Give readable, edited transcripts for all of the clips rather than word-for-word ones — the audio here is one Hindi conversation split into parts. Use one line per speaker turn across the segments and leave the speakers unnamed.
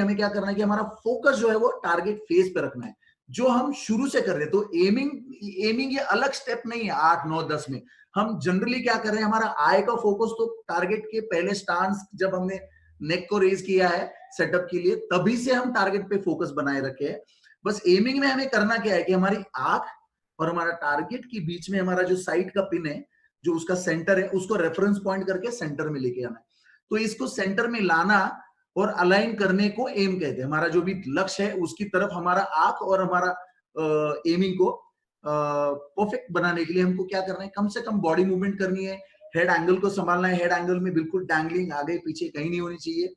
हमें क्या करना है कि हमारा फोकस जो है वो टारगेट फेस पे रखना है, जो हम शुरू से कर रहे हैं। तो एमिंग ये अलग स्टेप नहीं है 8 9 10 में। हम जनरली क्या कर रहे हैं, हमारा आई का फोकस तो टारगेट के पहले स्टांस जब हमने नेक को रेज किया है सेटअप के लिए, तभी से हम टारगेट पे फोकस बनाए रखे हैं। बस एमिंग में हमें करना क्या है कि हमारी आंख और हमारा टारगेट के बीच में हमारा जो साइड का पिन है, जो उसका सेंटर है, उसको रेफरेंस पॉइंट करके सेंटर में लेके आना है। तो इसको सेंटर में लाना और अलाइन करने को एम कहते हैं। हमारा जो भी लक्ष्य है उसकी तरफ हमारा आंख और हमारा एमिंग को परफेक्ट बनाने के लिए हमको क्या करना है, कम से कम बॉडी मूवमेंट करनी है, हेड एंगल को संभालना है। हेड एंगल में बिल्कुल डैंगलिंग आगे पीछे कहीं नहीं होनी चाहिए।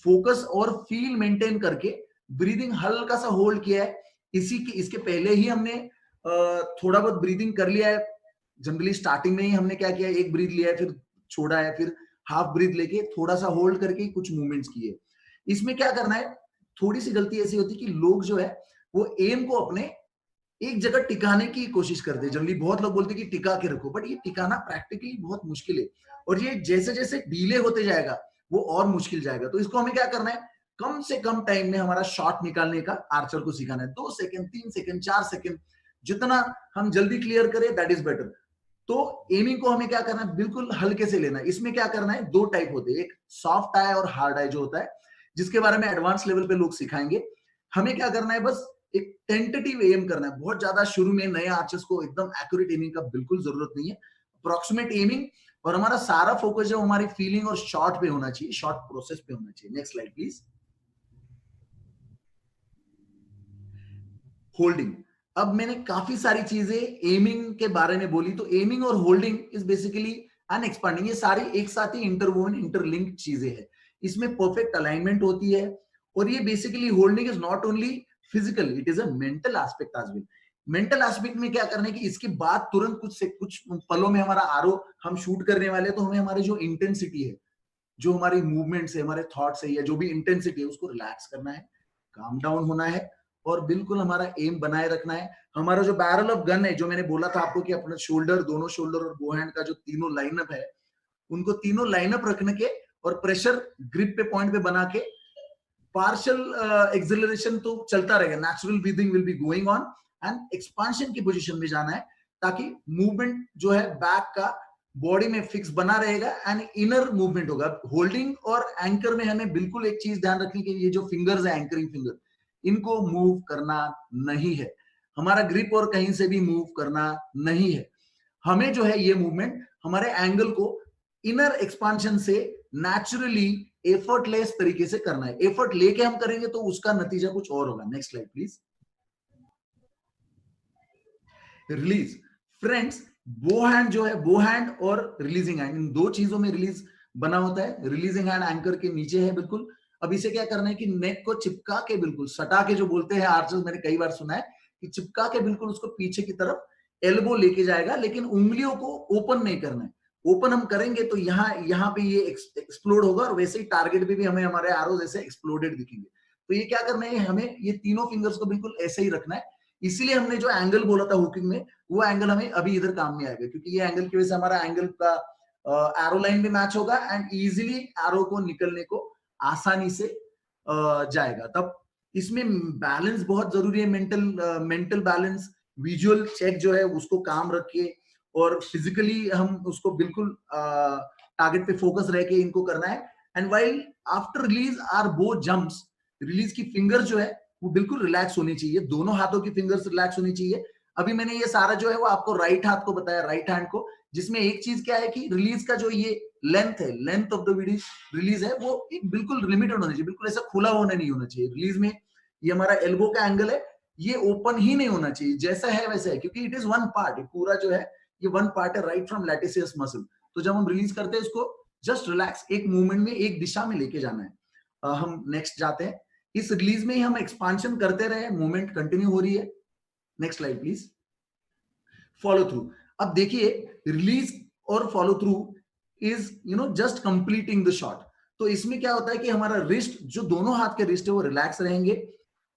फोकस और फील मेंटेन करके ब्रीदिंग हल्का सा होल्ड किया है। इसके पहले ही हमने थोड़ा बहुत ब्रीदिंग कर लिया है। जनरली स्टार्टिंग में ही हमने क्या किया, एक ब्रीथ लिया है, फिर छोड़ा है, फिर हाफ ब्रीथ लेके थोड़ा सा होल्ड करके कुछ मूवमेंट्स किए। इसमें क्या करना है, थोड़ी सी गलती ऐसी होती है कि लोग जो है वो एम को अपने एक जगह टिकाने की कोशिश करते हैं। जनरली बहुत लोग बोलते हैं कि टिका के रखो, बट ये टिकाना प्रैक्टिकली बहुत मुश्किल है, और ये जैसे जैसे डिले होते जाएगा वो और मुश्किल जाएगा। तो इसको हमें क्या करना है, कम से कम टाइम में हमारा शॉट निकालने का आर्चर को सिखाना है। 2 सेकंड 3 सेकंड 4 सेकंड, जितना हम जल्दी क्लियर करें दैट इज बेटर। तो एमिंग को हमें क्या करना है, बिल्कुल हल्के से लेना है। इसमें क्या करना है, दो टाइप होते हैं, एक सॉफ्ट आई और हार्ड आई जो होता है, जिसके बारे में एडवांस लेवल पे लोग सिखाएंगे। हमें क्या करना है, बस एक टेंटेटिव एम करना है। बहुत ज्यादा शुरू में नए आर्चर्स को एकदम एक्यूरेट एमिंग का बिल्कुल जरूरत नहीं है, अप्रोक्सीमेट एमिंग, और हमारा सारा फोकस जो हमारी फीलिंग और शॉट पे होना चाहिए, शॉट प्रोसेस पे होना चाहिए। Next slide please. होल्डिंग। अब मैंने काफी सारी चीजें एमिंग के बारे में बोली, तो एमिंग और holding is basically an expanding, ये सारी एक साथ ही इंटरवोवन इंटरलिंक्ड चीजें हैं। इसमें परफेक्ट अलाइनमेंट होती है, और ये basically holding is not only physical, it is a mental aspect as well. Mental aspect में क्या करना है कि इसके बाद तुरंत कुछ पलों में हमारा आरो हम शूट करने वाले हैं, तो हमें हमारी जो इंटेंसिटी है, जो हमारी मूवमेंट्स है, हमारे थॉट्स है, या जो भी इंटेंसिटी है, उसको रिलैक्स करना है, काम डाउन होना है, और बिल्कुल हमारा एम बनाए रखना है। हमारा जो बैरल ऑफ गन है, जो मैंने बोला था आपको कि अपने शोल्डर, दोनों शोल्डर और बो हैंड का जो तीनों लाइनअप है, उनको तीनों लाइनअप रखने के और प्रेशर ग्रिप पे पॉइंट पे बना के पार्शियल एक्सेलरेशन तो चलता रहेगा, natural breathing will be going on, and expansion की पोजीशन में जाना है, ताकि मूवमेंट जो है बैक का बॉडी में फिक्स बना रहेगा एंड इनर मूवमेंट होगा। होल्डिंग और एंकर में हमें बिल्कुल एक चीज ध्यान रखनी कि ये जो फिंगर्स है, एंकरिंग फिंगर, इनको मूव करना नहीं है। हमारा ग्रिप और कहीं से भी मूव करना नहीं है। हमें जो है ये मूवमेंट हमारे एंगल को इनर एक्सपांशन से नेचुरली एफर्टलेस तरीके से करना है। एफर्ट लेके हम करेंगे तो उसका नतीजा कुछ और होगा। Next slide please. Release. Friends, बो हैंड जो है, बो हैंड और रिलीजिंग हैंड, इन दो चीजों में रिलीज बना होता है। रिलीजिंग हैंड एंकर के नीचे है बिल्कुल। अब इसे क्या करना है कि नेक को चिपका के, बिल्कुल सटा के, जो बोलते हैं आर्चर्स, मैंने कई बार सुना है कि चिपका के बिल्कुल उसको पीछे की तरफ एल्बो लेके जाएगा, लेकिन उंगलियों को ओपन नहीं करना है। ओपन हम करेंगे तो यहाँ पे ये एक्सप्लोड होगा, और वैसे ही टारगेट पे भी हमें हमारे एरोज ऐसे एक्सप्लोडेड दिखेंगे। तो ये क्या करना है, हमें ये तीनों फिंगर्स को बिल्कुल ऐसे ही रखना है। इसीलिए हमने जो एंगल बोला था हुकिंग में, वो एंगल हमें अभी इधर काम में आएगा, क्योंकि ये एंगल की वजह से हमारा एंगल का एरो लाइन भी मैच होगा, एंड इजीली एरो को निकलने को आसानी से जाएगा। तब इसमें बैलेंस बहुत जरूरी है, मेंटल बैलेंस। विजुअल चेक जो है उसको काम रखिए, और फिजिकली हम उसको बिल्कुल टारगेट पे फोकस रह के इनको करना है। And while after release our bow jumps, release की फिंगर जो है वो बिल्कुल रिलैक्स होनी चाहिए, दोनों हाथों की फिंगर्स रिलैक्स होनी चाहिए। अभी मैंने ये सारा जो है वो आपको राइट हाथ को बताया, राइट हैंड को, जिसमें एक चीज क्या है कि रिलीज का जो ये लेंथ है, लेंथ ऑफ द रिलीज है, वो एक बिल्कुल लिमिटेड होना चाहिए, बिल्कुल ऐसा खुला होना नहीं होना चाहिए। रिलीज में ये हमारा एल्बो का एंगल है, ये ओपन ही नहीं होना चाहिए, जैसा है वैसा है, क्योंकि इट इज वन पार्ट, पूरा जो है ये वन पार्ट है, राइट फ्रॉम लैटिसियस मसल। तो जब हम रिलीज करते हैं इसको जस्ट रिलैक्स, एक मूवमेंट में एक दिशा में लेके जाना है। हम नेक्स्ट जाते हैं। इस रिलीज में ही हम एक्सपांशन करते रहे, मूवमेंट कंटिन्यू हो रही है। Next slide please. Follow through. अब देखिए, रिलीज और follow through is just completing the shot. तो इसमें क्या होता है कि हमारा रिस्ट, जो दोनों हाथ के रिस्ट है वो रिलैक्स रहेंगे,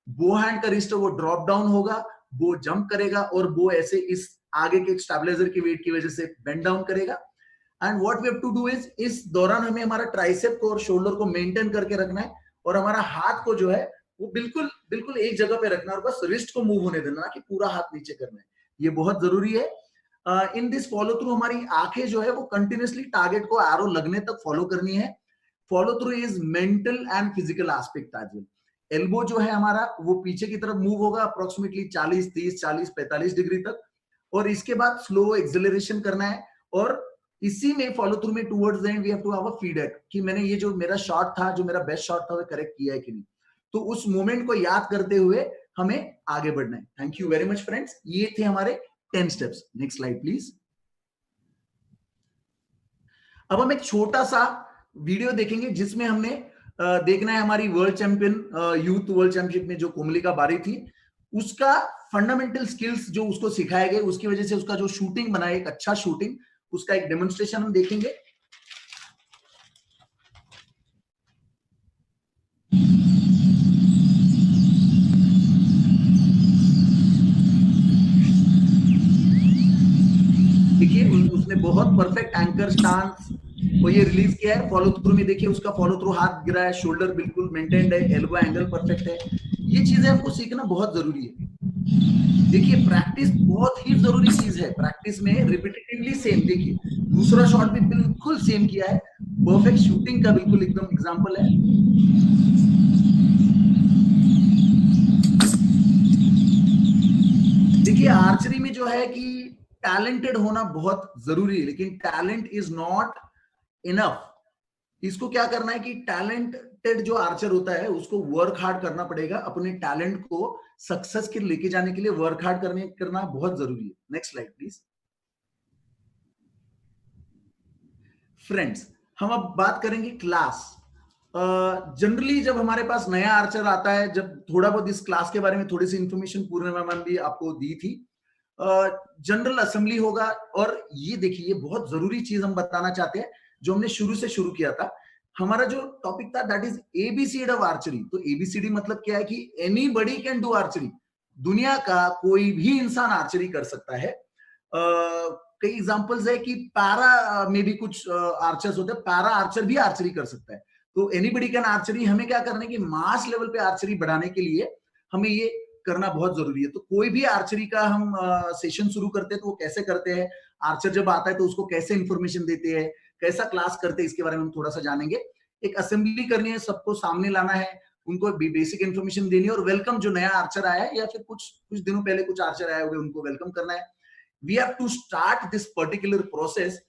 बो हैंड का रिस्ट है वो ड्रॉप डाउन होगा, बो जंप करेगा, और बो ऐसे इस आगे के स्टेबलाइजर की वेट की वजह से बेंड डाउन करेगा। And what we have to do is, इस दौरान हमें हमारा ट्राइसेप को और शोल्डर को मेंटेन करके रखना है, और हमारा हाथ को जो है वो बिल्कुल बिल्कुल एक जगह पे रखना और बस रिस्ट को मूव होने देना, ना कि पूरा हाथ नीचे करना है। ये बहुत जरूरी है। इन दिस फॉलो थ्रू हमारी आंखें जो है वो कंटिन्यूअसली टारगेट को एरो लगने तक फॉलो करनी है। Follow through is mental and physical aspect as well. Elbow जो है हमारा वो पीछे की तरफ मूव होगा अप्रोक्सीमेटली 40, 30, 40, 45 डिग्री तक, और इसके बाद स्लो एक्सेलरेशन करना है। और इसी में फॉलो थ्रू में towards the end we have to have a feedback कि मैंने ये जो मेरा शॉट था, जो मेरा बेस्ट शॉट था, वो करेक्ट किया है कि नहीं। तो उस मोमेंट को याद करते हुए हमें आगे बढ़ना है। Thank you very much friends, ये थे हमारे 10 स्टेप्स। Next slide please. अब हम एक छोटा सा वीडियो देखेंगे जिसमें हमने देखना है हमारी world champion youth world championship में जो कोमलिका बारी थी, उसका फंडामेंटल स्किल्स जो उसको सिखाए गए, उसकी वजह से उसका जो शूटिंग बना है, एक अच्छा शूटिंग, उसका एक डेमोन्स्ट्रेशन हम देखेंगे। देखिए उसने बहुत परफेक्ट एंकर स्टांस को ये रिलीज किया है। फॉलो थ्रू में देखिए उसका फॉलो थ्रू, हाथ गिरा है, शोल्डर बिल्कुल मेंटेन्ड है, एल्बो एंगल परफेक्ट है। ये चीजें हमको सीखना बहुत जरूरी है। देखिए प्रैक्टिस बहुत ही जरूरी चीज है। प्रैक्टिस में रिपीटेटिवली सेम, देखिए दूसरा शॉट भी बिल्कुल सेम किया है, परफेक्ट शूटिंग का बिल्कुल एकदम एग्जांपल है। देखिए आर्चरी में जो है कि टैलेंटेड होना बहुत जरूरी है, लेकिन टैलेंट इज नॉट इनफ। इसको क्या करना है कि टैलेंटेड जो आर्चर होता है उसको वर्क हार्ड करना पड़ेगा। अपने टैलेंट को सक्सेस के लेके जाने के लिए वर्क हार्ड करना बहुत जरूरी है। Next slide please. फ्रेंड्स हम अब बात करेंगे क्लास। जनरली जब हमारे पास नया आर्चर आता है, जब थोड़ा बहुत इस क्लास के बारे में थोड़ी सी इंफॉर्मेशन पूर्णिमा मैम भी आपको दी थी, जनरल असेंबली होगा। और ये देखिए ये बहुत जरूरी चीज हम बताना चाहते हैं जो हमने शुरू से शुरू किया था। हमारा जो टॉपिक था that is ABCD of archery. तो एबीसीडी मतलब क्या है कि एनीबॉडी कैन डू आर्चरी। दुनिया का कोई भी इंसान आर्चरी कर सकता है। कई एग्जांपल्स है कि पैरा में भी कुछ आर्चर्स होते हैं, पैरा आर्चर भी आर्चरी कर सकता है। तो एनीबॉडी कैन आर्चरी। हमें क्या करना है कि मास लेवल पे आर्चरी बढ़ाने के लिए हमें ये करना बहुत जरूरी है। तो कोई भी आर्चरी का हम सेशन शुरू करते हैं तो वो कैसे करते हैं, आर्चर जब आता है तो उसको कैसे इंफॉर्मेशन देते हैं, कैसा क्लास करते हैं, इसके बारे में हम थोड़ा सा जानेंगे। एक असेंबली करनी है, सबको सामने लाना है, उनको बेसिक इन्फॉर्मेशन देनी है, और वेलकम जो नया आर्चर आया है या फिर कुछ दिनों पहले कुछ आर्चर आए हुए उनको वेलकम करना है। We have to start this particular process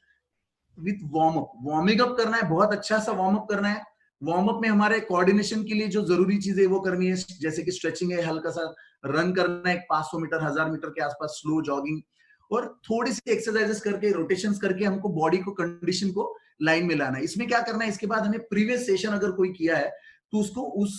with warm up. Warming up करना है, बहुत अच्छा सा वार्म अप करना है। वार्म अप में हमारे कोऑर्डिनेशन के लिए जो जरूरी चीजें वो करनी है, जैसे कि स्ट्रेचिंग है, हल्का सा रन करना है 500 मीटर 1000 मीटर के आसपास, स्लो जॉगिंग, और थोड़ी सी एक्सरसाइजेस करके, रोटेशंस करके हमको बॉडी को, कंडीशन को लाइन में लाना है। इसमें क्या करना है, इसके बाद हमें प्रीवियस सेशन अगर कोई किया है तो उसको उस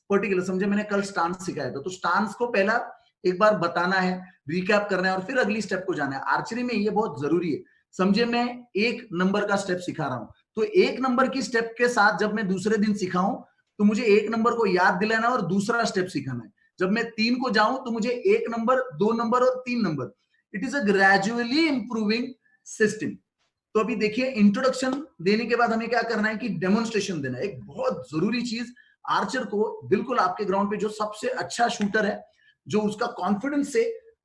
पर्टिकुलर, समझे मैंने कल स्टांस सिखाया था, तो स्टांस को पहला एक बार बताना है, रिकैप करना है, और फिर अगली स्टेप को जाना है। आर्चरी में ये बहुत जरूरी है। समझे मैं 1 नंबर का स्टेप सिखा रहा हूं, तो 1 नंबर की स्टेप के साथ जब मैं दूसरे दिन सिखाऊं तो मुझे 1 नंबर को याद दिलाना और दूसरा स्टेप सिखाना है। जब मैं 3 को जाऊं तो मुझे 1 नंबर, 2 नंबर और 3 number. It is a gradually improving system. तो अभी देखिए इंट्रोडक्शन देने के बाद हमें क्या करना है कि डेमोन्स्ट्रेशन देना है। एक बहुत जरूरी चीज, आर्चर को बिल्कुल आपके ग्राउंड पे जो सबसे अच्छा शूटर है, जो उसका कॉन्फिडेंस से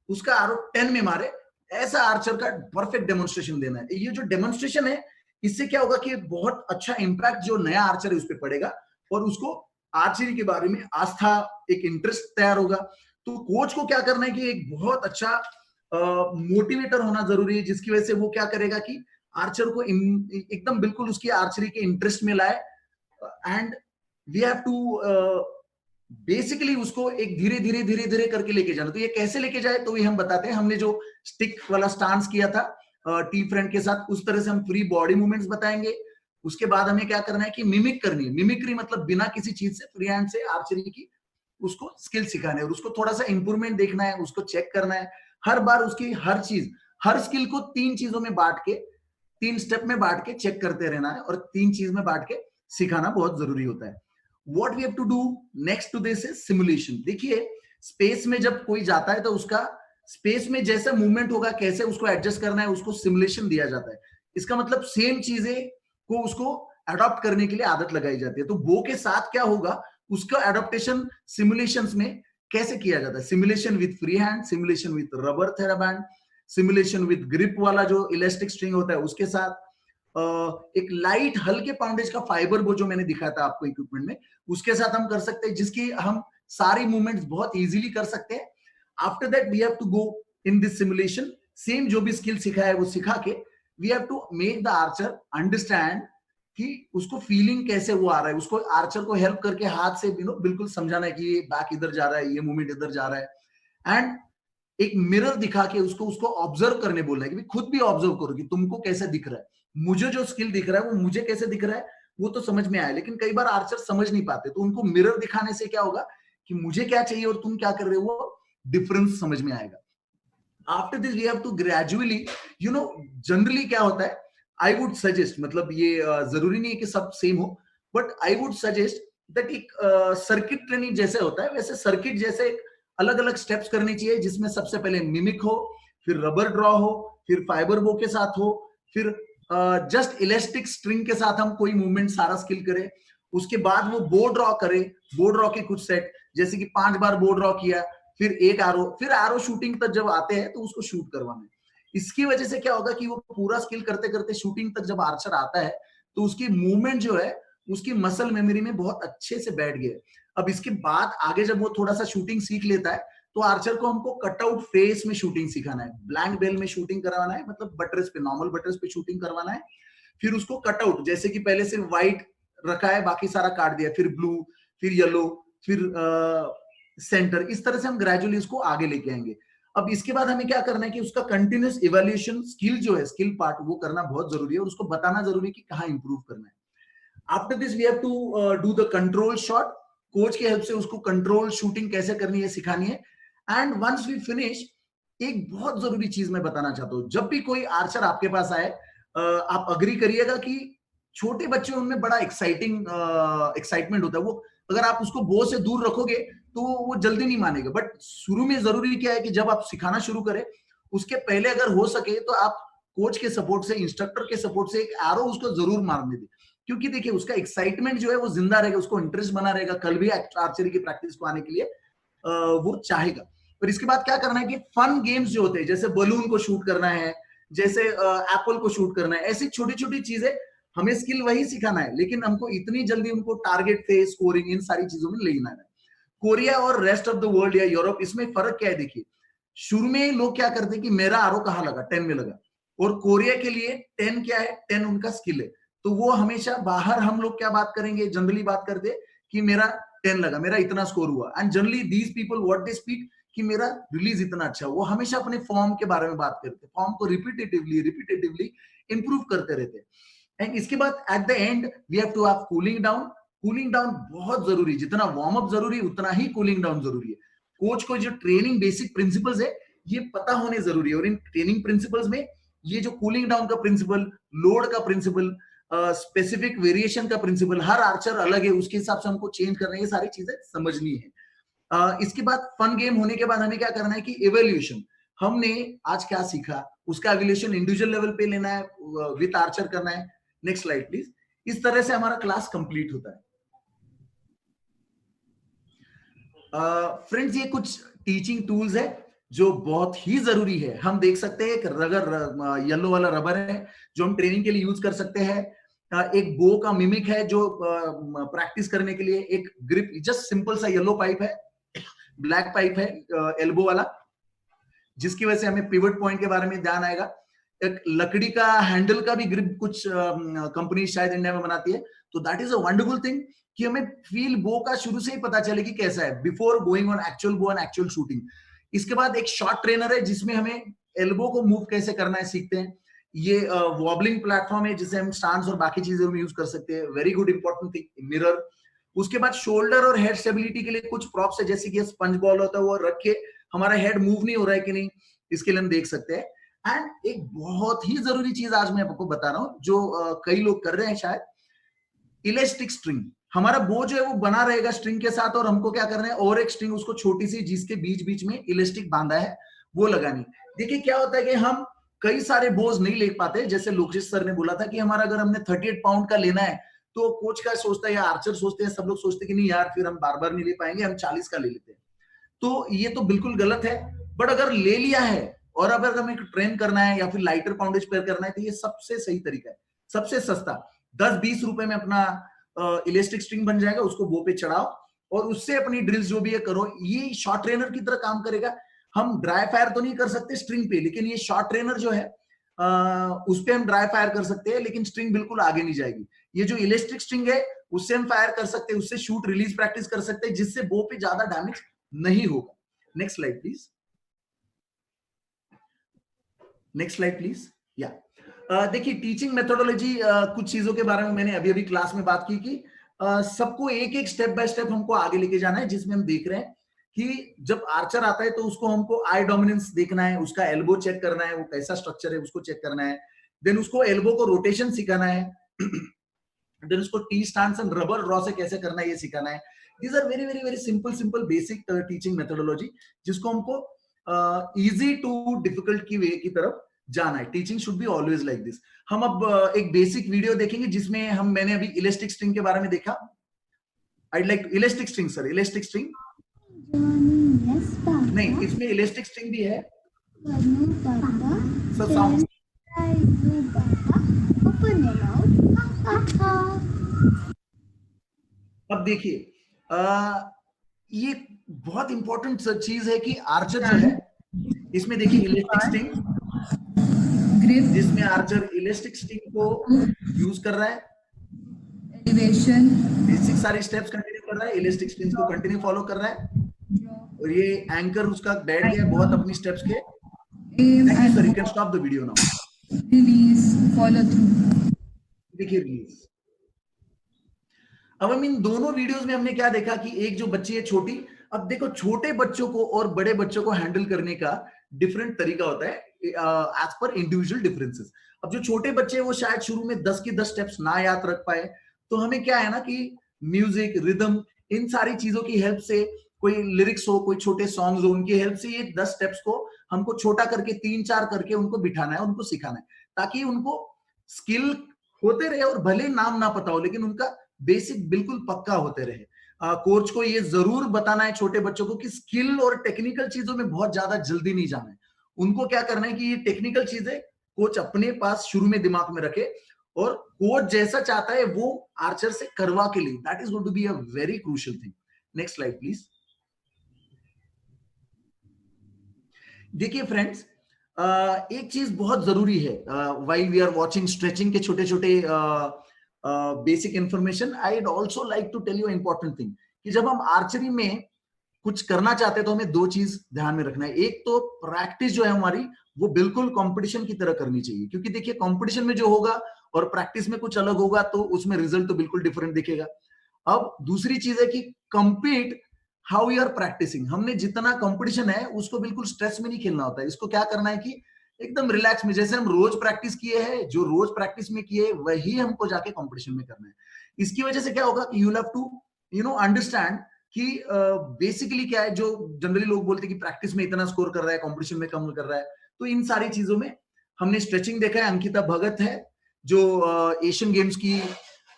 उसका आरो 10 में मारे, ऐसा आर्चर का परफेक्ट डेमोन्स्ट्रेशन देना है। ये जो डेमोन्स्ट्रेशन है, इससे क्या होगा कि बहुत अच्छा इंपैक्ट जो नया आर्चर है उस पर पड़ेगा, और उसको आर्चरी के बारे में आस्था, एक इंटरेस्ट तैयार होगा। तो कोच को क्या करना है कि एक बहुत अच्छा मोटिवेटर होना जरूरी है, जिसकी वजह से वो क्या करेगा कि आर्चर को एकदम बिल्कुल उसकी आर्चरी के इंटरेस्ट में लाए। And we have to basically उसको एक धीरे धीरे धीरे धीरे करके लेके जाना। तो ये कैसे लेके जाए तो ये हम बताते हैं। हमने जो स्टिक वाला स्टांस किया था टी फ्रेंड के साथ, उस तरह से हम फ्री बॉडी मूवमेंट्स बताएंगे। उसके बाद हमें क्या करना है कि मिमिक करनी है। मिमिक्री मतलब बिना किसी चीज से, फ्री हैंड से आर्चरी की उसको स्किल सिखाना है, और उसको थोड़ा सा इंप्रूवमेंट देखना है, उसको चेक करना है। हर बार उसकी हर चीज, हर स्किल को 3 चीजों में बांट के, 3 स्टेप में बांट के चेक करते रहना है, और 3 चीज में बांट के सिखाना बहुत जरूरी होता है। What we have to do next to this is simulation। देखिए स्पेस में जब कोई जाता है तो उसका स्पेस में जैसा मूवमेंट होगा, कैसे उसको एडजस्ट करना है, उसको सिमुलेशन दिया जाता है। इसका मतलब सेम चीजें को उसको अडॉप्ट करने के लिए आदत लगाई जाती है। तो बो के साथ क्या होगा, उसका एडॉप्टेशन सिमुलेशंस में कैसे किया जाता है। Simulation with free hand, simulation with rubber TheraBand, simulation with grip वाला जो इलास्टिक स्ट्रिंग होता है उसके साथ, एक लाइट हल्के पाउंडेज का फाइबर वो जो मैंने दिखाया था आपको इक्विपमेंट में, उसके साथ हम कर सकते हैं, जिसकी हम सारी मूवमेंट्स बहुत इजीली कर सकते हैं। After that we have to go in this simulation, same जो भी स्किल सिखाया है वो सिखा के we have to make the archer understand कि उसको फीलिंग कैसे वो आ रहा है, उसको आर्चर को हेल्प करके हाथ से बिल्कुल समझाना है कि ये बैक इधर जा रहा है, ये मूवमेंट इधर जा रहा है, एंड एक मिरर दिखा के उसको ऑब्जर्व करने बोलना है कि खुद भी ऑब्जर्व करो कि तुमको कैसे दिख रहा है, मुझे जो स्किल दिख रहा है वो मुझे कैसे दिख रहा है वो तो समझ में आया, लेकिन कई बार आर्चर समझ नहीं पाते, तो उनको मिरर दिखाने से क्या होगा कि मुझे क्या चाहिए और तुम क्या कर रहे हो वो डिफरेंस समझ में आएगा। After this we have to gradually, generally क्या होता है, आई वुड सजेस्ट, मतलब ये जरूरी नहीं है कि सब सेम हो, but I would suggest that एक सर्किट ट्रेनिंग जैसे होता है वैसे सर्किट जैसे अलग अलग स्टेप्स करनी चाहिए, जिसमें सबसे पहले मिमिक हो, फिर रबर ड्रॉ हो, फिर फाइबर बो के साथ हो, फिर जस्ट इलास्टिक स्ट्रिंग के साथ हम कोई मूवमेंट सारा स्किल करें, उसके बाद वो बो ड्रॉ करे, बो ड्रॉ के कुछ सेट, जैसे कि 5 बार बो ड्रॉ किया, फिर एक आरो, फिर आरो शूटिंग तक जब आते हैं तो उसको शूट करवाना है। इसकी वजह से क्या होगा कि वो पूरा स्किल करते करते शूटिंग तक जब आर्चर आता है तो उसकी मूवमेंट जो है उसकी मसल मेमोरी में बहुत अच्छे से बैठ गया है। अब इसके बाद आगे जब वो थोड़ा सा शूटिंग सीख लेता है तो आर्चर को हमको कटआउट फेस में शूटिंग सिखाना है, ब्लैंक बेल में शूटिंग करवाना है, मतलब बटर्स पे, नॉर्मल बटर्स पे शूटिंग करवाना है। फिर उसको कटआउट, जैसे कि पहले सिर्फ व्हाइट रखा है बाकी सारा काट दिया, फिर ब्लू, फिर येलो, फिर सेंटर, इस तरह से हम ग्रेजुअली उसको आगे लेके आएंगे। अब इसके बाद हमें क्या करना है कि उसका कंटिन्यूस इवैल्यूएशन स्किल जो है, स्किल पार्ट वो करना बहुत जरूरी है और उसको बताना जरूरी है कि कहाँ इंप्रूव करना है। After this we have to do the control shot, coach की हेल्प से उसको कंट्रोल शूटिंग कैसे करनी है सिखानी है। एंड वंस वी फिनिश, एक बहुत जरूरी चीज मैं बताना चाहता हूं, जब भी कोई आर्चर आपके पास आए, आप अग्री करिएगा कि छोटे बच्चे उनमें बड़ा एक्साइटमेंट होता है, वो अगर आप उसको बो से दूर रखोगे तो वो जल्दी नहीं मानेगा, बट शुरू में जरूरी क्या है कि जब आप सिखाना शुरू करें उसके पहले अगर हो सके तो आप कोच के सपोर्ट से, इंस्ट्रक्टर के सपोर्ट से एक एरो उसको जरूर मारने दें, क्योंकि देखिए उसका एक्साइटमेंट जो है वो जिंदा रहेगा, उसको इंटरेस्ट बना रहेगा, कल भी आर्चरी की प्रैक्टिस को आने के लिए वो चाहेगा। फिर इसके बाद क्या करना है कि फन गेम्स जो होते हैं, जैसे बलून को शूट करना है, जैसे एप्पल को शूट करना है, ऐसी छोटी छोटी चीजें, हमें स्किल वही सिखाना है, लेकिन हमको इतनी जल्दी उनको टारगेट फेस, स्कोरिंग, इन सारी चीजों में ले जाना है। कोरिया और रेस्ट ऑफ द वर्ल्ड या यूरोप, इसमें फर्क क्या है, देखिए शुरू में लोग क्या करते हैं कि मेरा आरो कहाँ लगा, 10 में लगा, और कोरिया के लिए 10 क्या है, 10 उनका स्किल है, तो वो हमेशा बाहर हम लोग क्या बात करेंगे, जनरली बात करते कि मेरा 10 लगा, मेरा इतना स्कोर हुआ, and generally these people what they speak कि मेरा रिलीज इतना अच्छा, वो हमेशा अपने फॉर्म के बारे में बात करते, फॉर्म को रिपीटेटिवली इंप्रूव करते रहते हैं। एंड इसके बाद at the end we have to have cooling down. Cooling down बहुत जरूरी, जितना वार्म अप जरूरी उतना ही कूलिंग डाउन जरूरी है। कोच को जो ट्रेनिंग बेसिक प्रिंसिपल्स है ये पता होने जरूरी है, और इन ट्रेनिंग प्रिंसिपल्स में ये जो कूलिंग डाउन का प्रिंसिपल, लोड का प्रिंसिपल, स्पेसिफिक वेरिएशन का प्रिंसिपल, हर आर्चर अलग है, उसके हिसाब से हमको चेंज करना है, ये सारी चीजें समझनी है। इसके बाद फन गेम होने के बाद हमें क्या करना है कि इवैल्यूएशन, हमने आज क्या सीखा उसका इवैल्यूएशन इंडिविजुअल लेवल पे लेना है, विद आर्चर करना है। Next slide please. इस तरह से हमारा क्लास कंप्लीट होता है। फ्रेंड्स ये कुछ टीचिंग टूल्स है जो बहुत ही जरूरी है। हम देख सकते हैं एक येलो वाला रबर है जो हम ट्रेनिंग के लिए यूज कर सकते हैं, एक बो का मिमिक है जो प्रैक्टिस करने के लिए, एक ग्रिप, जस्ट सिंपल सा येलो पाइप है, ब्लैक पाइप है एल्बो वाला, जिसकी वजह से हमें पिवट पॉइंट के बारे में ध्यान आएगा। एक लकड़ी का हैंडल का भी ग्रिप कुछ कंपनी शायद इंडिया में बनाती है, तो that is a wonderful thing कि हमें फील बो का शुरू से ही पता चले कि कैसा है, before going on actual bow and actual shooting. इसके बाद एक शॉर्ट ट्रेनर है जिसमें हमें एल्बो को मूव कैसे करना है सीखते हैं। ये वॉबलिंग प्लेटफॉर्म है जिसे हम स्टांस और बाकी चीजों में यूज कर सकते हैं, very good important thing, mirror. उसके बाद शोल्डर और हेड स्टेबिलिटी के लिए कुछ प्रॉप्स है, जैसे कि स्पंज बॉल होता है, वो रख के हमारा हेड मूव नहीं हो रहा है कि नहीं, इसके लिए हम देख सकते हैं। एंड एक बहुत ही जरूरी चीज आज मैं आपको बता रहा हूं जो कई लोग कर रहे हैं शायद, इलास्टिक स्ट्रिंग। हमारा बो जो है वो बना रहेगा स्ट्रिंग के साथ, और हमको क्या करना है, और एक स्ट्रिंग उसको छोटी सी जिसके बीच बीच में इलास्टिक बांधा है वो लगानी। देखिए क्या होता है कि हम कई सारे बोझ नहीं ले पाते, जैसे लोकेश सर ने बोला था कि हमारा अगर हमने 38 पाउंड का लेना है तो कोच का सोचता है या आर्चर सोचते हैं, सब लोग सोचते हैं कि नहीं यार फिर हम बार बार नहीं ले पाएंगे, हम 40 का ले लेते हैं। तो ये तो बिल्कुल गलत है। बट अगर ले लिया है और अगर हमें ट्रेन करना है या फिर लाइटर पाउंडेज पेयर करना है, तो ये सबसे सही तरीका है, सबसे सस्ता। 10-20 रुपए में अपना इलास्टिक स्ट्रिंग बन जाएगा, उसको बो पे चढ़ाओ और उससे अपनी ड्रिल्स जो भी है करो। ये शॉर्ट ट्रेनर की तरह काम करेगा। हम ड्राई फायर तो नहीं कर सकते स्ट्रिंग पे, लेकिन ये शॉर्ट ट्रेनर जो है उस पे हम ड्राई फायर कर सकते हैं, लेकिन स्ट्रिंग बिल्कुल आगे नहीं जाएगी। ये जो इलेक्ट्रिक स्ट्रिंग है उससे हम फायर कर सकते हैं, उससे शूट रिलीज प्रैक्टिस कर सकते हैं, जिससे बो पे ज्यादा डैमेज नहीं होगा। Next slide please, next slide please. या देखिए टीचिंग मेथोडोलॉजी, कुछ चीजों के बारे में मैंने अभी अभी क्लास में बात की सबको एक एक स्टेप बाय स्टेप हमको आगे लेके जाना है, जिसमें हम देख रहे हैं कि जब आर्चर आता है तो उसको हमको आई डोमिनेंस देखना है, उसका एल्बो चेक करना है, वो कैसा स्ट्रक्चर है उसको चेक करना है, देन उसको एल्बो को रोटेशन सिखाना है, देन उसको T stance and rubber draw से कैसे करना है ये सिखाना है। These are very very very simple basic teaching methodology, जिसको हमको इजी टू डिफिकल्ट की वे की तरफ जाना है। Teaching should be always like this. हम अब एक बेसिक वीडियो देखेंगे जिसमें मैंने अभी इलास्टिक स्ट्रिंग के बारे में देखा। I'd like elastic string, sir elastic string नहीं, इसमें इलास्टिक स्ट्रिंग भी है सर। साउंड अब देखिए ये बहुत इंपॉर्टेंट चीज है कि आर्चर जो है, इसमें देखिए इलास्टिक स्ट्रिंग, जिसमें आर्चर इलास्टिक स्ट्रिंग को यूज कर रहा है, एलिवेशन बेसिक सारी स्टेप्स कंटिन्यू कर रहा है, इलास्टिक स्ट्रिंग को कंटिन्यू फॉलो कर रहा है, और ये एंकर उसका बैठ गया बहुत अपनी स्टेप्स के। Thank you sir, you can stop the video now.
Release, follow through,
देखिए रिलीज। अब हम इन दोनों वीडियोस में हमने क्या देखा कि एक जो बच्ची है छोटी, अब देखो छोटे बच्चों को और बड़े बच्चों को हैंडल करने का डिफरेंट तरीका होता है एज पर इंडिविजुअल डिफरेंसेस। अब जो छोटे बच्चे हैं वो शायद शुरू में 10 की 10 स्टेप्स ना याद रख पाए, तो हमें क्या है ना कि म्यूजिक, रिदम, इन सारी चीजों की हेल्प से, कोई लिरिक्स हो, कोई छोटे सॉन्ग्स हो, उनकी हेल्प से ये 10 स्टेप्स को हमको छोटा करके 3-4 करके उनको बिठाना है, उनको सिखाना है, ताकि उनको स्किल होते रहे और भले नाम ना पता हो लेकिन उनका बेसिक बिल्कुल पक्का होते रहे। कोच को ये जरूर बताना है छोटे बच्चों को कि स्किल और टेक्निकल चीजों में बहुत ज्यादा जल्दी नहीं जाना है। उनको क्या करना है कि ये टेक्निकल चीजें कोच अपने पास शुरू में दिमाग में रखे, और कोच जैसा चाहता है वो आर्चर से करवा के लिए, that is going to be a very crucial thing. Next slide please. देखिए फ्रेंड्स, एक चीज बहुत जरूरी है while we are watching stretching के छोटे छोटे basic information, I would also like to tell you important thing कि जब हम आर्चरी में कुछ करना चाहते हैं तो हमें दो चीज ध्यान में रखना है। एक तो प्रैक्टिस जो है हमारी वो बिल्कुल कंपटीशन की तरह करनी चाहिए, क्योंकि देखिए कंपटीशन में जो होगा और प्रैक्टिस में कुछ अलग होगा तो उसमें रिजल्ट तो बिल्कुल डिफरेंट दिखेगा। अब दूसरी चीज है कि compete how you are practising. हमने जितना कंपटीशन है उसको बिल्कुल स्ट्रेस में नहीं खेलना होता है, इसको क्या करना है कि एकदम रिलैक्स में, जैसे हम रोज प्रैक्टिस किए हैं, जो रोज प्रैक्टिस में किए वही हमको जाके कंपटीशन में करना है। इसकी वजह से क्या होगा कि यू हैव टू अंडरस्टैंड कि बेसिकली क्या है, जो जनरली लोग बोलते हैं कि प्रैक्टिस में इतना स्कोर कर रहा है, कंपटीशन में कम कर रहा है। तो इन सारी चीजों में हमने स्ट्रेचिंग देखा है। अंकिता भगत है जो एशियन गेम्स की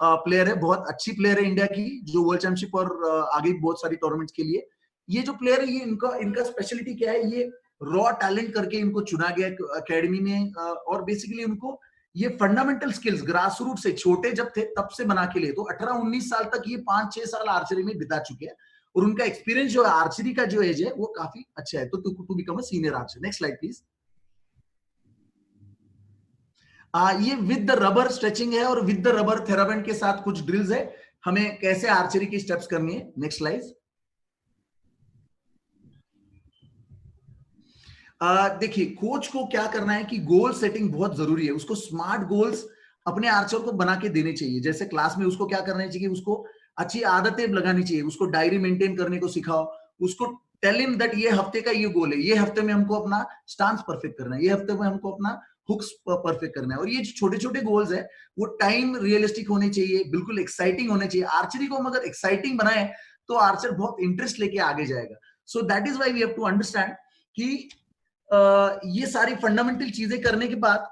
प्लेयर है, बहुत अच्छी प्लेयर है इंडिया की, जो वर्ल्ड चैंपियनशिप और आगे बहुत सारी टूर्नामेंट्स के लिए ये जो प्लेयर है, ये इनका स्पेशलिटी क्या है, ये रॉ टैलेंट करके इनको चुना गया एकेडमी में, और बेसिकली उनको ये फंडामेंटल स्किल्स ग्रास रूट से छोटे जब थे तब से बना के लिए, तो 18-19 साल तक ये 5-6 साल आर्चरी में बिता चुके हैं, और उनका एक्सपीरियंस जो है आर्चरी का जो एज है वो काफी अच्छा है, तो to become a senior archer. Next slide please. ये विद द रबर स्ट्रेचिंग है और विद द रबर थेराबैंड के साथ कुछ ड्रिल्स है, हमें कैसे आर्चरी की स्टेप्स करनी है। Next slide. देखिए कोच को क्या करना है कि गोल सेटिंग बहुत जरूरी है, उसको स्मार्ट गोल्स अपने आर्चर को बना के देने चाहिए। जैसे क्लास में उसको क्या करना चाहिए, उसको अच्छी आदतें लगानी चाहिए, उसको डायरी मेंटेन करने को सिखाओ, उसको टेल हिम दैट ये हफ्ते का ये गोल है, ये हफ्ते में हमको अपना स्टांस परफेक्ट करना है, ये हफ्ते में हमको अपना हुक्स परफेक्ट करना है। और ये छोटे छोटे गोल्स है वो टाइम रियलिस्टिक होने चाहिए, बिल्कुल एक्साइटिंग होने चाहिए। आर्चरी को हम अगर एक्साइटिंग बनाए तो आर्चर बहुत इंटरेस्ट लेके आगे जाएगा। So that is why we have to understand कि ये सारी फंडामेंटल चीजें करने के बाद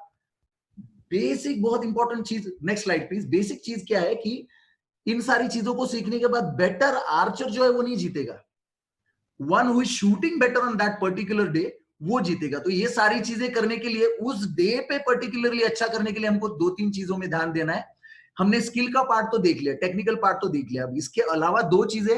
बेसिक बहुत इंपॉर्टेंट चीज, नेक्स्ट स्लाइड प्लीज। बेसिक चीज क्या है कि इन सारी चीजों को सीखने के बाद बेटर आर्चर जो है वो नहीं जीतेगा, one who is shooting better on that particular day वो जीतेगा। तो ये सारी चीजें करने के लिए, उस डे पे पर्टिकुलरली अच्छा करने के लिए हमको 2-3 चीजों में ध्यान देना है। हमने स्किल का पार्ट तो देख लिया, टेक्निकल पार्ट तो देख लिया, अब इसके अलावा 2 चीजें,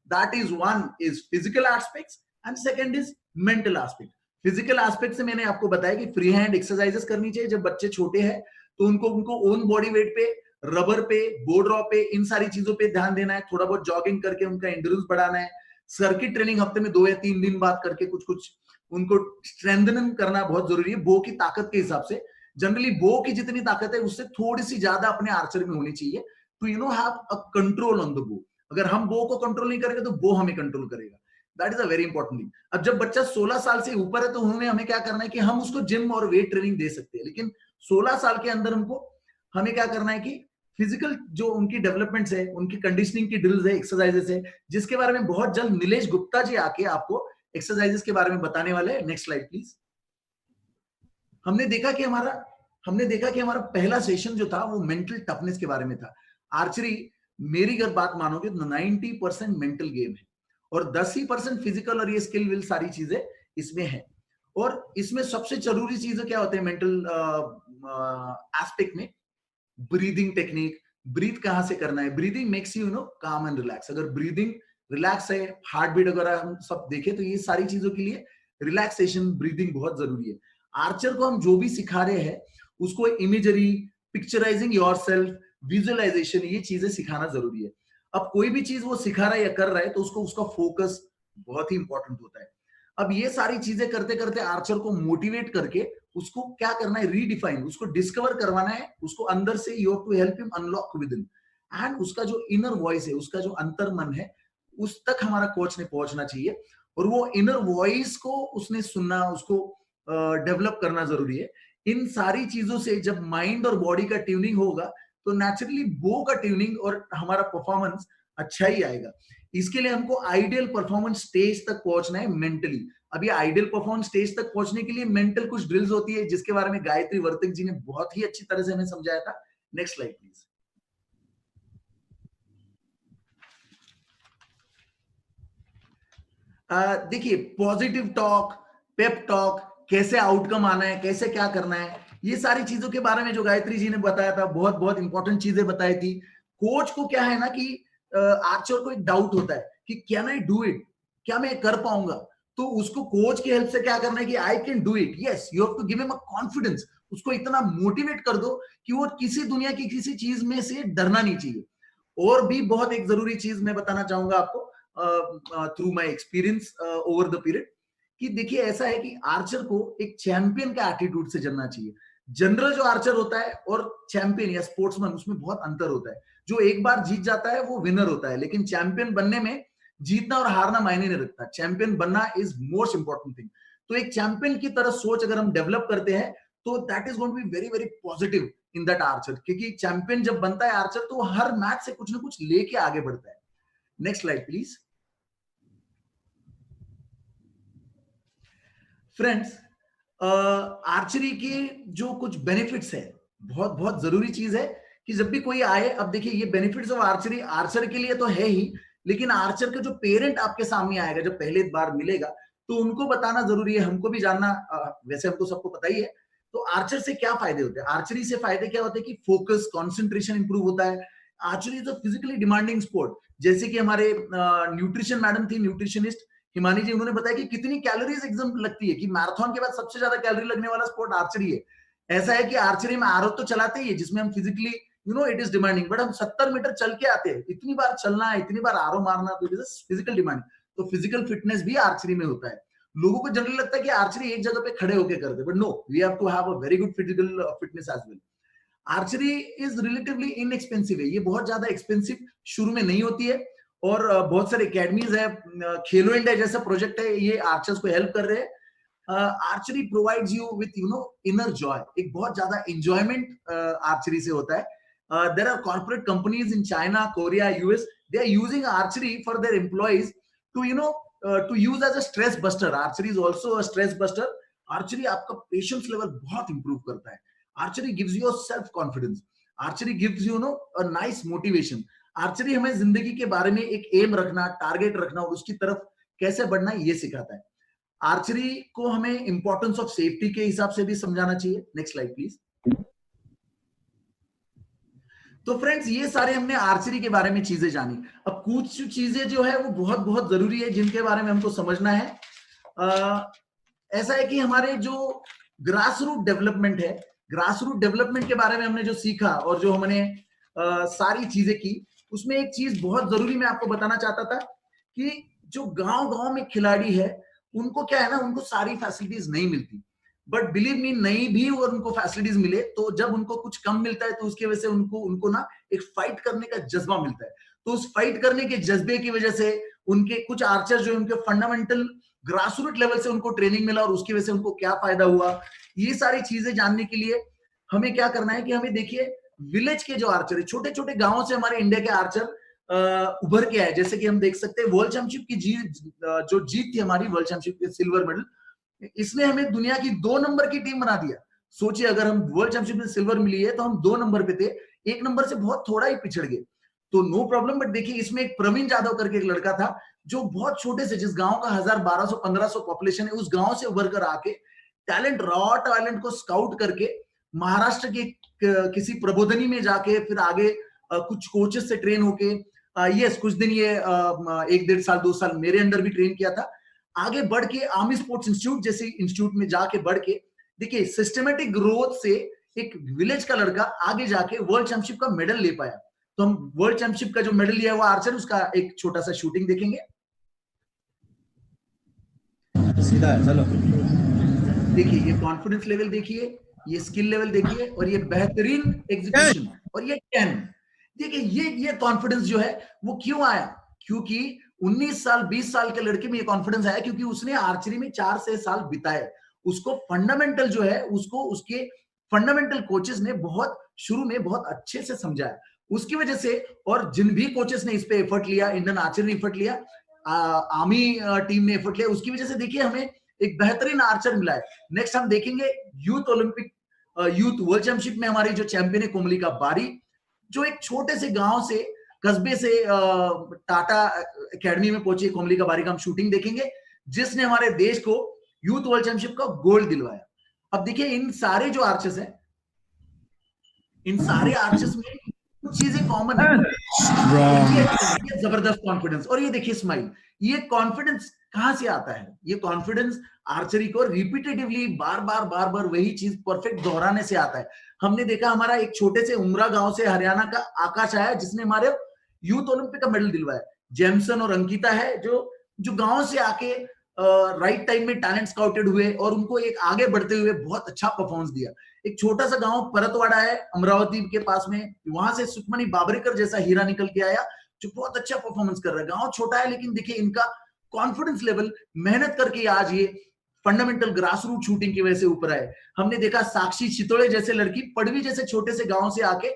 that is one is physical aspects and second is mental aspect. Physical aspect से मैंने आपको बताया कि फ्री हैंड एक्सरसाइजेस करनी चाहिए जब बच्चे छोटे हैं, तो उनको ओन बॉडी वेट पे, रबर पे, बोर्ड रॉ पे, इन सारी चीजों पे ध्यान देना है। थोड़ा बहुत जॉगिंग करके उनका एंड्योरेंस बढ़ाना है। सर्किट ट्रेनिंग हफ्ते में 2 या 3 दिन बाद करके कुछ कुछ उनको स्ट्रेंथनिंग करना बहुत जरूरी है, बो की ताकत के हिसाब से। जनरली बो की जितनी ताकत है उससे थोड़ी सी ज्यादा अपने आर्चर में होनी चाहिए, to have a control on the bow. अगर हम बो को कंट्रोल नहीं करेंगे तो बो हमें कंट्रोल करेगा। That is a very important thing. अब जब बच्चा 16 साल से ऊपर है तो हमें क्या करना है कि हम उसको जिम और वेट ट्रेनिंग दे सकते हैं, लेकिन 16 साल के अंदर हमें क्या करना है कि फिजिकल जो उनकी डेवलपमेंट्स है, उनकी कंडीशनिंग की ड्रिल्स है, एक्सरसाइजेस है, जिसके बारे में बहुत जल्द नीलेश गुप्ता जी आके आपको एक्सरसाइजेस के बारे में बताने वाले हैं। Next slide please. हमने देखा कि हमारा पहला सेशन जो था वो मेंटल टफनेस के बारे में था। आर्चरी, मेरी अगर बात मानोगे तो 90% मेंटल गेम है और 10% फिजिकल और ये स्किल विल सारी चीजें इसमें है। और इसमें सबसे जरूरी चीजें क्या होते हैं मेंटल एस्पेक्ट में? ब्रीदिंग टेक्निक, ब्रीथ कहां से करना है, ब्रीदिंग मेक्स यू नो काम एंड रिलैक्स। अगर ब्रीदिंग रिलैक्स है, हार्ट बीट वगैरह हम सब देखें तो ये सारी चीजों के लिए रिलैक्सेशन, ब्रीदिंग बहुत जरूरी है। आर्चर को हम जो भी सिखा रहे हैं उसको इमेजरी, पिक्चराइजिंग योरसेल्फ, विजुअलाइजेशन, ये चीजें सिखाना जरूरी है। अब कोई भी चीज वो सिखा रहा है या कर रहा है तो उसका फोकस बहुत ही इंपॉर्टेंट होता है। अब ये सारी चीजें करते करते आर्चर को मोटिवेट करके उसको क्या करना है, रीडिफाइन, उसको डिस्कवर करवाना है, उसको अंदर से you have to help him unlock within. And उसका जो इनर वॉइस है, उसका जो अंतर मन है, उस तक हमारा कोच ने पहुंचना चाहिए और वो इनर वॉइस को उसने सुनना, उसको डेवलप करना जरूरी है। इन सारी चीजों से जब माइंड और बॉडी का ट्यूनिंग होगा तो नेचुरली बो का ट्यूनिंग और हमारा परफॉर्मेंस अच्छा ही आएगा। इसके लिए हमको आइडियल परफॉर्मेंस स्टेज तक पहुंचना है मेंटली। अब ये आइडियल परफॉर्मेंस स्टेज तक पहुंचने के लिए मेंटल कुछ ड्रिल्स होती है जिसके बारे में गायत्री वर्तक जी ने बहुत ही अच्छी तरह से हमें समझाया था। Next slide please. देखिए, पॉजिटिव टॉक, पेप टॉक, कैसे आउटकम आना है, कैसे क्या करना है, ये सारी चीजों के बारे में जो गायत्री जी ने बताया था, बहुत बहुत इंपॉर्टेंट चीजें बताई थी। कोच को क्या है ना कि आर्चर को एक डाउट होता है कि कैन आई डू इट, क्या मैं कर पाऊंगा? तो उसको कोच की हेल्प से क्या करना है कि I can do it, yes, you have to give him a confidence. उसको इतना मोटिवेट कर दो कि वो किसी दुनिया की किसी चीज में से डरना नहीं चाहिए। और भी बहुत एक जरूरी चीज मैं बताना चाहूंगा आपको through my experience over the period, कि देखिए ऐसा है कि आर्चर को एक चैंपियन का एटीट्यूड से चलना चाहिए। जनरल जो आर्चर होता है और चैंपियन या स्पोर्ट्समैन, उसमें बहुत अंतर होता है। जो एक बार जीत जाता है वो विनर होता है, लेकिन चैंपियन बनने में जीतना और हारना मायने नहीं रखता। चैंपियन बनना इज मोस्ट इंपॉर्टेंट थिंग। तो एक चैंपियन की तरह सोच अगर हम डेवलप करते हैं तो that is going to be very very positive in that archer, क्योंकि चैंपियन जब बनता है आर्चर तो हर मैच से कुछ ना कुछ लेके आगे बढ़ता है। Next slide please. Friends, archery के जो कुछ बेनिफिट्स है, बहुत बहुत जरूरी चीज है कि जब भी कोई आए, अब देखिए ये बेनिफिट्स ऑफ आर्चरी आर्चर के लिए तो है ही, लेकिन आर्चर का जो पेरेंट आपके सामने आएगा जब पहले बार मिलेगा तो उनको बताना जरूरी है, हमको भी जानना। वैसे हमको सबको पता ही है। तो आर्चर से क्या फायदे होते हैं? आर्चरी से फायदे क्या होते हैं कि फोकस, कॉन्सेंट्रेशन इंप्रूव होता है। Archery is a physically demanding sport. जैसे कि हमारे न्यूट्रिशन मैडम थी, न्यूट्रिशनिस्ट हिमानी जी, उन्होंने बताया कि कितनी कैलोरीज एग्जाम लगती है, कि मैराथन के बाद सबसे ज्यादा कैलोरी लगने वाला स्पोर्ट आर्चरी है। ऐसा है कि आर्चरी में आरो तो चलाते ही है जिसमें हम physically it is demanding, but हम 70 मीटर चल के आते हैं, इतनी बार चलना है, इतनी बार आरो मारना, तो इट इज फिजिकल डिमांडिंग। तो फिजिकल फिटनेस भी आर्चरी में होता है। लोगों को जनरली लगता है कि आर्चरी एक जगह पे खड़े होकर करते, but no, we have to have a very good physical fitness as well. Archery is relatively inexpensive है, ये बहुत ज्यादा एक्सपेंसिव शुरू में नहीं होती है और बहुत सारे एकेडमीज है, खेलो इंडिया जैसा प्रोजेक्ट है, ये आर्चर्स को हेल्प कर रहे हैं। Archery provides you with inner joy, एक बहुत ज्यादा एंजॉयमेंट आर्चरी से होता है। There are corporate companies in China, Korea, US, they are using archery for their employees to use as a stress buster. Archery is also a stress buster. Archery आपका पेशेंस लेवल बहुत इंप्रूव करता है। Archery gives you a self confidence. Archery gives you a nice motivation. Archery हमें जिंदगी के बारे में एक एम रखना, टारगेट रखना और उसकी तरफ कैसे बढ़ना ये सिखाता है। आर्चरी को हमें इंपॉर्टेंस ऑफ सेफ्टी के हिसाब से भी समझाना चाहिए। Next slide please. तो फ्रेंड्स ये सारे हमने आर्चरी के बारे में चीजें जानी। अब कुछ चीजें जो है वो बहुत बहुत जरूरी है जिनके बारे में हमको समझना है। ऐसा है कि हमारे जो ग्रास रूट डेवलपमेंट है, ग्रास रूट डेवलपमेंट के बारे में हमने जो सीखा और जो हमने सारी चीजें की, उसमें एक चीज बहुत जरूरी मैं आपको बताना चाहता था कि जो गांव गांव में खिलाड़ी है उनको क्या है ना, उनको सारी फैसिलिटीज नहीं मिलती, बट बिलीव मी नहीं भी और उनको फैसिलिटीज मिले तो जब उनको कुछ कम मिलता है तो उसकी वजह से उनको उनको ना एक फाइट करने का जज्बा मिलता है। तो उस फाइट करने के जज्बे की वजह से उनके कुछ आर्चर जो उनके फंडामेंटल ग्रास रूट लेवल से उनको ट्रेनिंग मिला और उसकी वजह से उनको क्या फायदा हुआ, ये सारी चीजें जानने के लिए हमें क्या करना है कि हमें देखिए विलेज के जो आर्चर है, छोटे छोटे गांवों से हमारे इंडिया के आर्चर उभर के आए। जैसे कि हम देख सकते हैं वर्ल्ड चैंपियनशिप की जो जीत थी हमारी, वर्ल्ड चैंपियनशिप के सिल्वर मेडल, इसने हमें दुनिया की 2 नंबर की टीम बना दिया। सोचिए अगर हम वर्ल्ड चैंपियनशिप में सिल्वर मिली है तो हम 2 नंबर पे थे, 1 नंबर से बहुत थोड़ा ही पिछड़ गए। तो नो प्रॉब्लम। बट देखिए इसमें एक प्रवीण जाधव करके एक लड़का था जो बहुत छोटे से, जिस गांव का 1000 1200 1500 पॉपुलेशन है, उस गांव से उभर कर आके टैलेंट, रॉ टैलेंट को स्काउट करके महाराष्ट्र के किसी प्रबोधनी में जाके फिर आगे कुछ कोचेस से ट्रेन होके, यस कुछ दिन ये 1 1.5 साल 2 साल मेरे अंडर भी ट्रेन किया था, आगे बढ़ के आर्मी स्पोर्ट्स इंस्टीट्यूट जैसे इंस्टीट्यूट में जाके बढ़ के देखिए सिस्टमेटिक ग्रोथ से एक विलेज का लड़का आगे जाके वर्ल्ड चैंपियनशिप का मेडल ले पाया। तो हम वर्ल्ड चैंपियनशिप का जो मेडल लिया है वो आर्चर, उसका एक छोटा सा शूटिंग देखेंगे।
सीधा है, चलो
देखिए ये कॉन्फिडेंस लेवल देखिए, ये स्किल लेवल देखिए और ये बेहतरीन एग्जीक्यूशन और ये 10। देखिए ये कॉन्फिडेंस जो है वो क्यों आया, क्योंकि 19 साल 20 साल के लड़के में ये कॉन्फिडेंस आया क्योंकि उसने आर्चरी में 4 से साल बिताए। उसको फंडामेंटल जो है उसको उसके फंडामेंटल कोचेस ने बहुत शुरू में बहुत अच्छे से समझाया, उसकी वजह से। और जिन भी कोचेस ने इस पे एफर्ट लिया, इंडियन आर्चर ने एफर्ट लिया, आर्मी टीम ने एफर्ट लिया, उसकी वजह से देखिए हमें एक बेहतरीन आर्चर मिला है। नेक्स्ट हम देखेंगे youth Olympic, youth world championship में हमारी जो चैंपियन है कोमलिका बारी, जो एक छोटे से गांव से कस्बे से टाटा एकेडमी में पहुंची कोमलिका बारी का हम शूटिंग देखेंगे, जिसने हमारे देश को यूथ वर्ल्ड चैंपियनशिप का गोल्ड दिलवाया। अब देखिए इन सारे जो आर्चर्स हैं, इन सारे आर्चर्स में कुछ चीजें कॉमन है। ये जबरदस्त कॉन्फिडेंस और ये देखिए स्माइल। ये कॉन्फिडेंस कहां से आता है? ये कॉन्फिडेंस आर्चरी को रिपीटेटिवली बार बार वही चीज परफेक्ट दोहराने से आता है। हमने देखा हमारा एक छोटे से उमरा गांव से हरियाणा का आकाश आया जिसने हमारे यूथ ओलंपिक का मेडल दिलवाया। जेमसन और अंकिता है जो गांव से आके राइट टाइम में टैलेंट स्काउटेड हुए और उनको एक आगे बढ़ते हुए बहुत अच्छा परफॉर्मेंस दिया। एक छोटा सा गांव परतवाड़ा है अमरावती के पास में, वहां से सुखमनी बाबरेकर जैसा हीरा निकल के आया जो बहुत अच्छा परफॉर्मेंस कर रहा है। गांव छोटा है लेकिन देखिए इनका कॉन्फिडेंस लेवल, मेहनत करके आज ये फंडामेंटल ग्रास रूट शूटिंग की वजह से ऊपर आए। हमने देखा साक्षी चितोड़े जैसे लड़की पड़वी जैसे छोटे से गांव से आके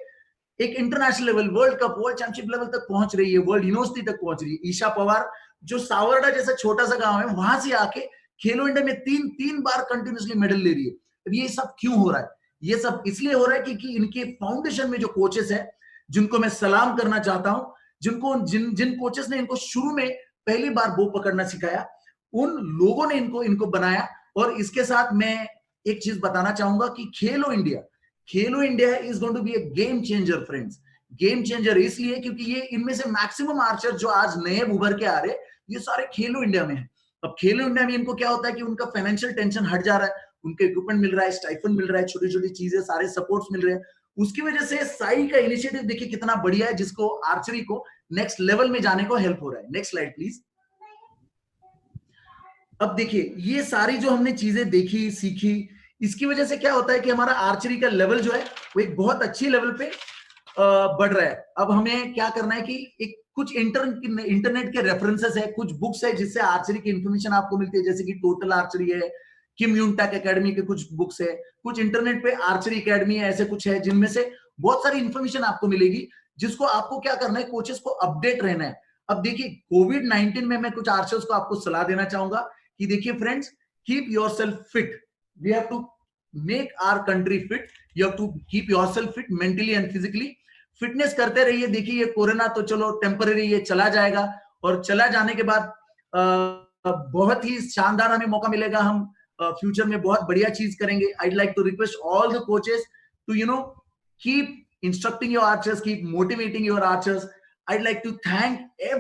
एक international level, world cup, world championship level तक पहुंच रही है, वर्ल्ड यूनिवर्सिटी तक पहुंच रही है। ईशा पवार जो सावरडा जैसा छोटा सा गांव है वहां से आके खेलो इंडिया में तीन बार कंटिन्यूसली मेडल ले रही है। अब ये सब क्यों हो रहा है? ये सब इसलिए हो रहा है क्योंकि इनके फाउंडेशन में जो कोचेस है, जिनको मैं सलाम करना चाहता हूं, जिन कोचेस ने इनको शुरू में पहली बार बो पकड़ना सिखाया, उन लोगों ने इनको बनाया। और इसके साथ मैं एक चीज बताना चाहूंगा कि Khelo India is going to be a game changer friends. Game changer इसलिए क्योंकि ये इनमें से मैक्सिमम आर्चर जो आज नए उभर के आ रहे, ये सारे खेलो इंडिया में है। अब खेलो इंडिया में इनको क्या होता है कि उनका फाइनेंशियल टेंशन हट जा रहा है, उनके इक्विपमेंट मिल रहा है, स्टाइफंड मिल रहा है, छोटी छोटी चीजें, सारे सपोर्ट्स मिल रहे हैं। उसकी वजह से साई का इनिशिएटिव देखिए कितना बढ़िया है, जिसको आर्चरी को नेक्स्ट लेवल में जाने को हेल्प हो रहा है। Next slide please. अब देखिए ये सारी जो हमने चीजें देखी सीखी, इसकी वजह से क्या होता है कि हमारा आर्चरी का लेवल जो है वो एक बहुत अच्छी लेवल पे बढ़ रहा है। अब हमें क्या करना है कि एक कुछ इंटरनेट के रेफरेंसेस है, कुछ बुक्स है जिससे आर्चरी की इंफॉर्मेशन आपको मिलती है, जैसे कि टोटल आर्चरी है, किम यूनटैक एकेडमी के कुछ बुक्स है, कुछ इंटरनेट पे आर्चरी एकेडमी है, ऐसे कुछ है जिनमें से बहुत सारी इंफॉर्मेशन आपको मिलेगी, जिसको आपको क्या करना है, कोचेस को अपडेट रहना है। अब देखिए कोविड-19 में मैं कुछ आर्चर्स को आपको सलाह देना चाहूंगा कि देखिए friends, keep yourself fit. We have to make our country fit. You have to keep yourself fit mentally and physically. Fitness करते रहिए। देखिए ये कोरोना तो चलो टेम्पररी, ये चला जाएगा और चला जाने के बाद बहुत ही शानदार हमें मौका मिलेगा, हम फ्यूचर में बहुत बढ़िया चीज करेंगे। I like to request all the coaches to keep instructing your archers, keep motivating your archers. I'd like to thank every